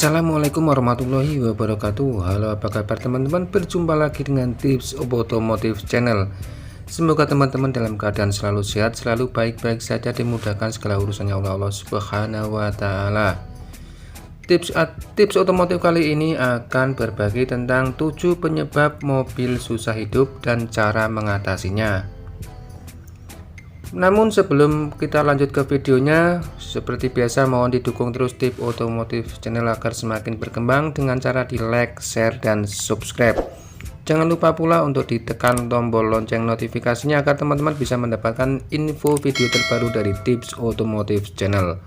Assalamualaikum warahmatullahi wabarakatuh. Halo, apa kabar teman-teman? Berjumpa lagi dengan Tips Otomotif Channel. Semoga teman-teman dalam keadaan selalu sehat, selalu baik-baik saja, dimudahkan segala urusannya oleh Allah Subhanahu wa Ta'ala. Tips otomotif kali ini akan berbagi tentang 7 penyebab mobil susah hidup dan cara mengatasinya. Namun sebelum kita lanjut ke videonya, seperti biasa mohon didukung terus Tips Otomotif Channel agar semakin berkembang dengan cara di like, share, dan subscribe. Jangan lupa pula untuk ditekan tombol lonceng notifikasinya agar teman-teman bisa mendapatkan info video terbaru dari Tips Otomotif Channel.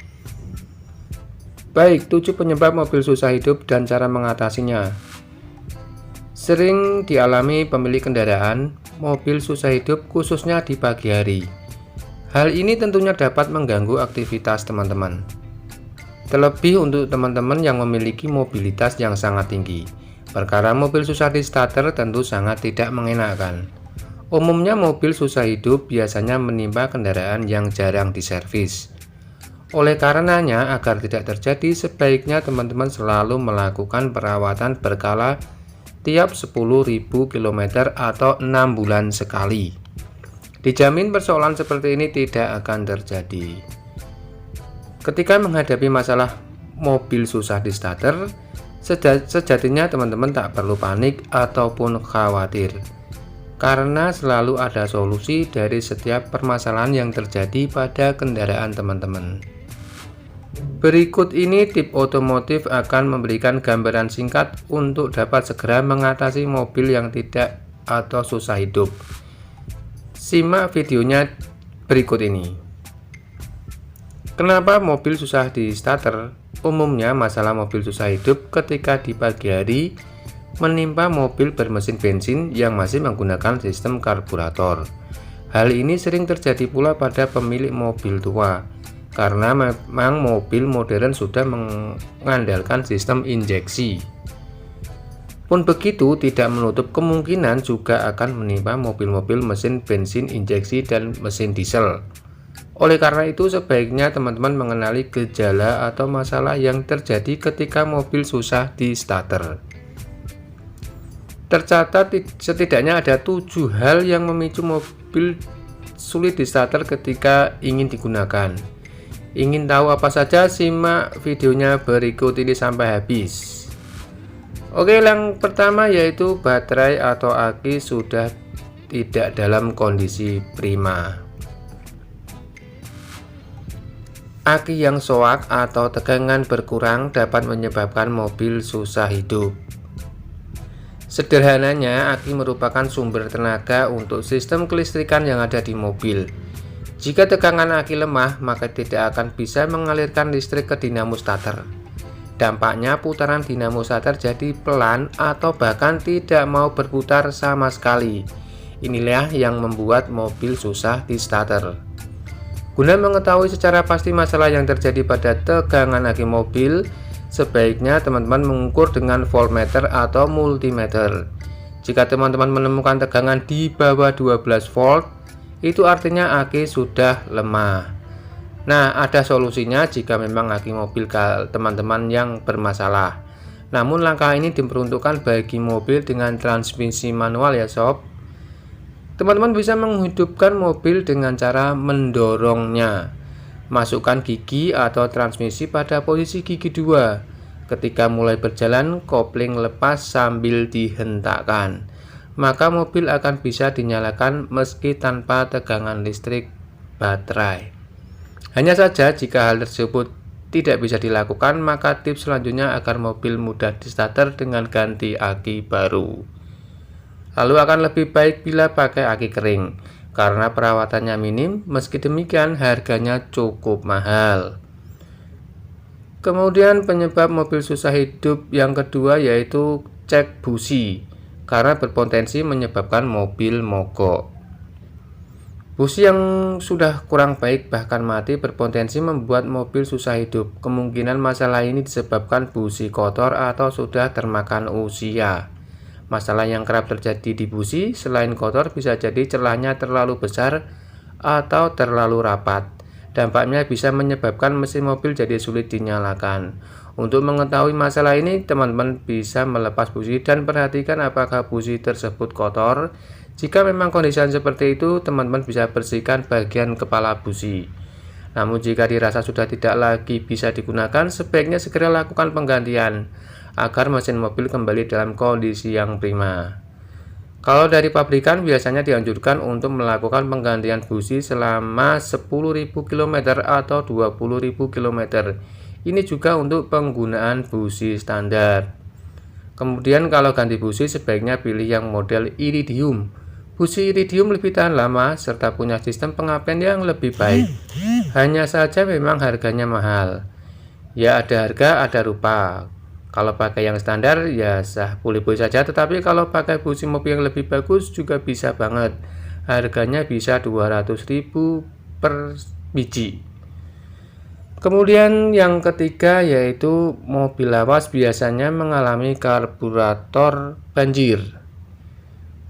Baik, 7 penyebab mobil susah hidup dan cara mengatasinya. Sering dialami pemilik kendaraan mobil susah hidup khususnya di pagi hari. Hal ini tentunya dapat mengganggu aktivitas teman-teman. Terlebih untuk teman-teman yang memiliki mobilitas yang sangat tinggi. Perkara mobil susah di starter tentu sangat tidak mengenakan. Umumnya mobil susah hidup biasanya menimpa kendaraan yang jarang diservis. Oleh karenanya, agar tidak terjadi, sebaiknya teman-teman selalu melakukan perawatan berkala tiap 10.000 km atau 6 bulan sekali. Dijamin persoalan seperti ini tidak akan terjadi. Ketika menghadapi masalah mobil susah di starter, sejatinya teman-teman tak perlu panik ataupun khawatir, karena selalu ada solusi dari setiap permasalahan yang terjadi pada kendaraan teman-teman. Berikut ini Tips Otomotif akan memberikan gambaran singkat untuk dapat segera mengatasi mobil yang tidak atau susah hidup. Simak videonya berikut ini. Kenapa mobil susah di starter? Umumnya masalah mobil susah hidup ketika di pagi hari menimpa mobil bermesin bensin yang masih menggunakan sistem karburator. Hal ini sering terjadi pula pada pemilik mobil tua, karena memang mobil modern sudah mengandalkan sistem injeksi. Pun begitu, tidak menutup kemungkinan juga akan menimpa mobil-mobil mesin bensin injeksi dan mesin diesel. Oleh karena itu, sebaiknya teman-teman mengenali gejala atau masalah yang terjadi ketika mobil susah di starter. Tercatat setidaknya ada 7 hal yang memicu mobil sulit di starter ketika ingin digunakan. Ingin tahu apa saja? Simak videonya berikut ini sampai habis. Oke, yang pertama yaitu baterai atau aki sudah tidak dalam kondisi prima. Aki yang soak atau tegangan berkurang dapat menyebabkan mobil susah hidup. Sederhananya, aki merupakan sumber tenaga untuk sistem kelistrikan yang ada di mobil. Jika tegangan aki lemah, maka tidak akan bisa mengalirkan listrik ke dinamo starter. Dampaknya putaran dinamo starter jadi pelan atau bahkan tidak mau berputar sama sekali. Inilah yang membuat mobil susah di starter. Guna mengetahui secara pasti masalah yang terjadi pada tegangan aki mobil, sebaiknya teman-teman mengukur dengan voltmeter atau multimeter. Jika teman-teman menemukan tegangan di bawah 12 volt, itu artinya aki sudah lemah. Nah, ada solusinya jika memang aki mobil teman-teman yang bermasalah. Namun langkah ini diperuntukkan bagi mobil dengan transmisi manual ya sob. Teman-teman bisa menghidupkan mobil dengan cara mendorongnya. Masukkan gigi atau transmisi pada posisi gigi 2. Ketika mulai berjalan, kopling lepas sambil dihentakkan. Maka mobil akan bisa dinyalakan meski tanpa tegangan listrik baterai. Hanya saja jika hal tersebut tidak bisa dilakukan, maka tips selanjutnya agar mobil mudah di starter dengan ganti aki baru. Lalu akan lebih baik bila pakai aki kering, karena perawatannya minim, meski demikian harganya cukup mahal. Kemudian penyebab mobil susah hidup yang kedua yaitu cek busi, karena berpotensi menyebabkan mobil mogok. Busi yang sudah kurang baik bahkan mati berpotensi membuat mobil susah hidup. Kemungkinan masalah ini disebabkan busi kotor atau sudah termakan usia. Masalah yang kerap terjadi di busi selain kotor bisa jadi celahnya terlalu besar atau terlalu rapat. Dampaknya bisa menyebabkan mesin mobil jadi sulit dinyalakan. Untuk mengetahui masalah ini, teman-teman bisa melepas busi dan perhatikan apakah busi tersebut kotor. Jika memang kondisi seperti itu, teman-teman bisa bersihkan bagian kepala busi. Namun jika dirasa sudah tidak lagi bisa digunakan, sebaiknya segera lakukan penggantian agar mesin mobil kembali dalam kondisi yang prima. Kalau dari pabrikan biasanya dianjurkan untuk melakukan penggantian busi selama 10.000 km atau 20.000 km. Ini juga untuk penggunaan busi standar. Kemudian kalau ganti busi sebaiknya pilih yang model iridium. Busi iridium lebih tahan lama serta punya sistem pengapian yang lebih baik. Hanya saja memang harganya mahal. Ya ada harga ada rupa. Kalau pakai yang standar ya sah boleh-boleh saja, tetapi kalau pakai busi mobil yang lebih bagus juga bisa banget. Harganya bisa 200.000 per biji. Kemudian yang ketiga yaitu mobil lawas biasanya mengalami karburator banjir.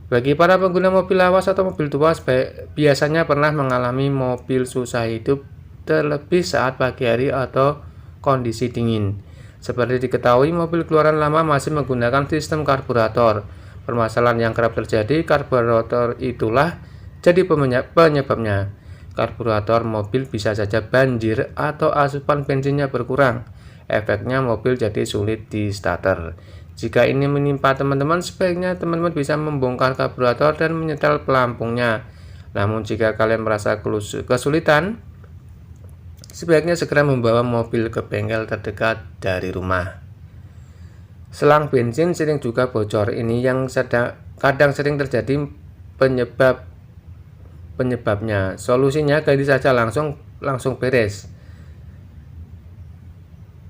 Bagi para pengguna mobil lawas atau mobil tua biasanya pernah mengalami mobil susah hidup, terlebih saat pagi hari atau kondisi dingin. Seperti diketahui, mobil keluaran lama masih menggunakan sistem karburator. Permasalahan yang kerap terjadi, karburator itulah jadi penyebabnya. Karburator mobil bisa saja banjir atau asupan bensinnya berkurang. Efeknya mobil jadi sulit di starter. Jika ini menimpa teman-teman, sebaiknya teman-teman bisa membongkar karburator dan menyetel pelampungnya. Namun jika kalian merasa kesulitan, sebaiknya segera membawa mobil ke bengkel terdekat dari rumah. Selang bensin sering juga bocor. Ini yang kadang sering terjadi penyebabnya. Solusinya ganti saja langsung beres.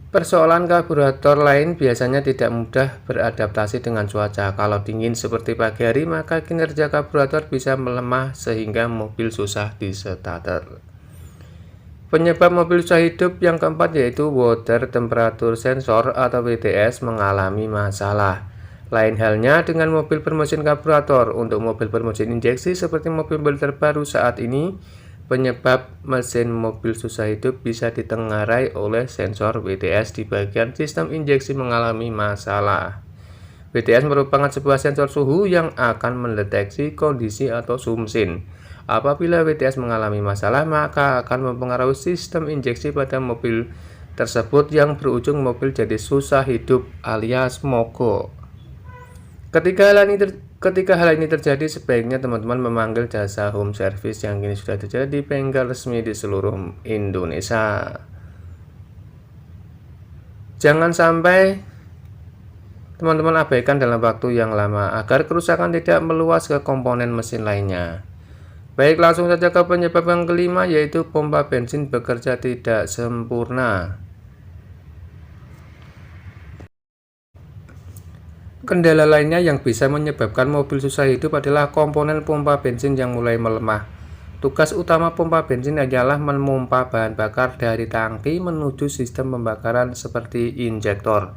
Persoalan karburator lain biasanya tidak mudah beradaptasi dengan cuaca. Kalau dingin seperti pagi hari, maka kinerja karburator bisa melemah sehingga mobil susah di starter. Penyebab mobil susah hidup yang keempat yaitu water temperature sensor atau WTS mengalami masalah. Lain halnya dengan mobil bermesin karburator. Untuk mobil bermesin injeksi seperti mobil terbaru saat ini, penyebab mesin mobil susah hidup bisa ditengarai oleh sensor WTS di bagian sistem injeksi mengalami masalah. WTS merupakan sebuah sensor suhu yang akan mendeteksi kondisi atau suhu mesin. Apabila WTS mengalami masalah, maka akan mempengaruhi sistem injeksi pada mobil tersebut yang berujung mobil jadi susah hidup alias mogok. Ketika hal ini terjadi, sebaiknya teman-teman memanggil jasa home service yang kini sudah terjadi di bengkel resmi di seluruh Indonesia. Jangan sampai teman-teman abaikan dalam waktu yang lama agar kerusakan tidak meluas ke komponen mesin lainnya. Baik, langsung saja ke penyebab yang kelima yaitu pompa bensin bekerja tidak sempurna. Kendala lainnya yang bisa menyebabkan mobil susah hidup adalah komponen pompa bensin yang mulai melemah. Tugas utama pompa bensin adalah memompa bahan bakar dari tangki menuju sistem pembakaran seperti injektor.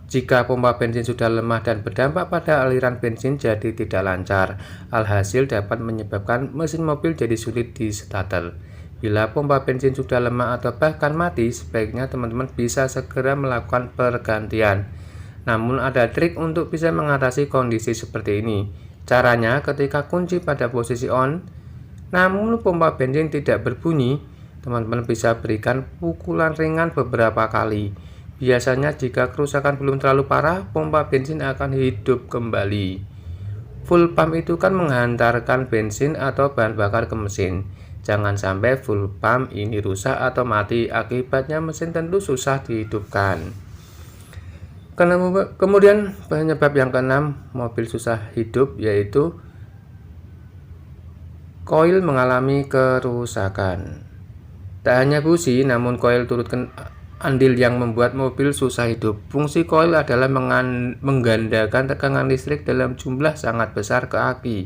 Jika pompa bensin sudah lemah dan berdampak pada aliran bensin jadi tidak lancar, alhasil dapat menyebabkan mesin mobil jadi sulit di starter. Bila pompa bensin sudah lemah atau bahkan mati, sebaiknya teman-teman bisa segera melakukan pergantian. Namun ada trik untuk bisa mengatasi kondisi seperti ini. Caranya, ketika kunci pada posisi on, namun pompa bensin tidak berbunyi, teman-teman bisa berikan pukulan ringan beberapa kali. Biasanya jika kerusakan belum terlalu parah, pompa bensin akan hidup kembali. Full pump itu kan menghantarkan bensin atau bahan bakar ke mesin. Jangan sampai full pump ini rusak atau mati, akibatnya mesin tentu susah dihidupkan. Kemudian penyebab yang keenam mobil susah hidup yaitu koil mengalami kerusakan. Tak hanya busi, namun koil turut andil yang membuat mobil susah hidup. Fungsi koil adalah menggandakan tegangan listrik dalam jumlah sangat besar ke aki.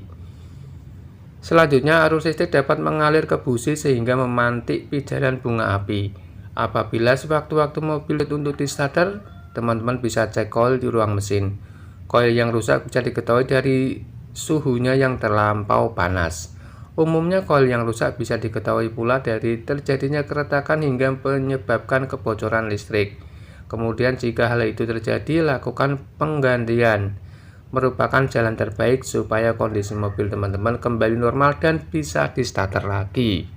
Selanjutnya, arus listrik dapat mengalir ke busi sehingga memantik pijaran bunga api. Apabila sewaktu-waktu mobil untuk di starter, teman-teman bisa cek koil di ruang mesin. Koil yang rusak bisa diketahui dari suhunya yang terlampau panas. Umumnya koil yang rusak bisa diketahui pula dari terjadinya keretakan hingga menyebabkan kebocoran listrik. Kemudian jika hal itu terjadi, lakukan penggantian. Merupakan jalan terbaik supaya kondisi mobil teman-teman kembali normal dan bisa di-starter lagi.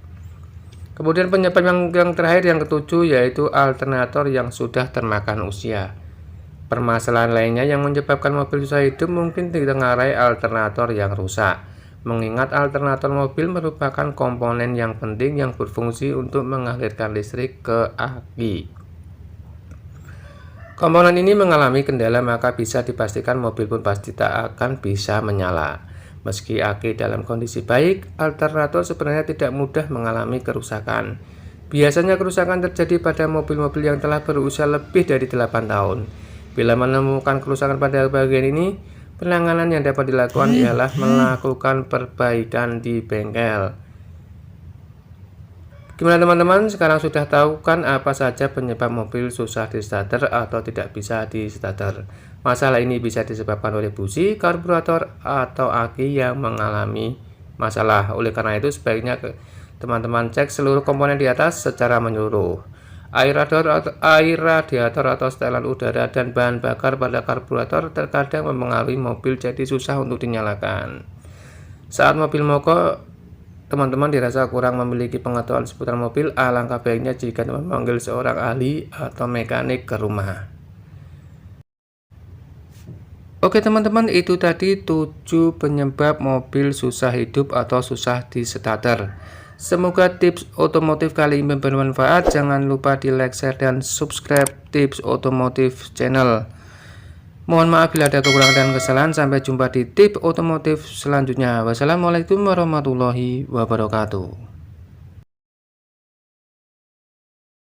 Kemudian penyebab yang terakhir, yang ketujuh, yaitu alternator yang sudah termakan usia. Permasalahan lainnya yang menyebabkan mobil susah hidup mungkin ditengarai alternator yang rusak. Mengingat alternator mobil merupakan komponen yang penting yang berfungsi untuk mengalirkan listrik ke aki. Komponen ini mengalami kendala, maka bisa dipastikan mobil pun pasti tak akan bisa menyala. Meski aki dalam kondisi baik, alternator sebenarnya tidak mudah mengalami kerusakan. Biasanya kerusakan terjadi pada mobil-mobil yang telah berusia lebih dari 8 tahun. Bila menemukan kerusakan pada bagian ini, penanganan yang dapat dilakukan ialah melakukan perbaikan di bengkel. Gimana teman-teman? Sekarang sudah tahu kan apa saja penyebab mobil susah di starter atau tidak bisa di starter. Masalah ini bisa disebabkan oleh busi, karburator, atau aki yang mengalami masalah. Oleh karena itu sebaiknya teman-teman cek seluruh komponen di atas secara menyeluruh. Air radiator atau setelan udara dan bahan bakar pada karburator terkadang mempengaruhi mobil jadi susah untuk dinyalakan. Saat mobil mogok, teman-teman dirasa kurang memiliki pengetahuan seputar mobil, alangkah baiknya jika memanggil seorang ahli atau mekanik ke rumah. Oke teman-teman, itu tadi 7 penyebab mobil susah hidup atau susah di starter. Semoga tips otomotif kali ini bermanfaat. Jangan lupa di like, share, dan subscribe tips otomotif channel. Mohon maaf bila ada kekurangan dan kesalahan. Sampai jumpa di tips otomotif selanjutnya. Wassalamualaikum warahmatullahi wabarakatuh.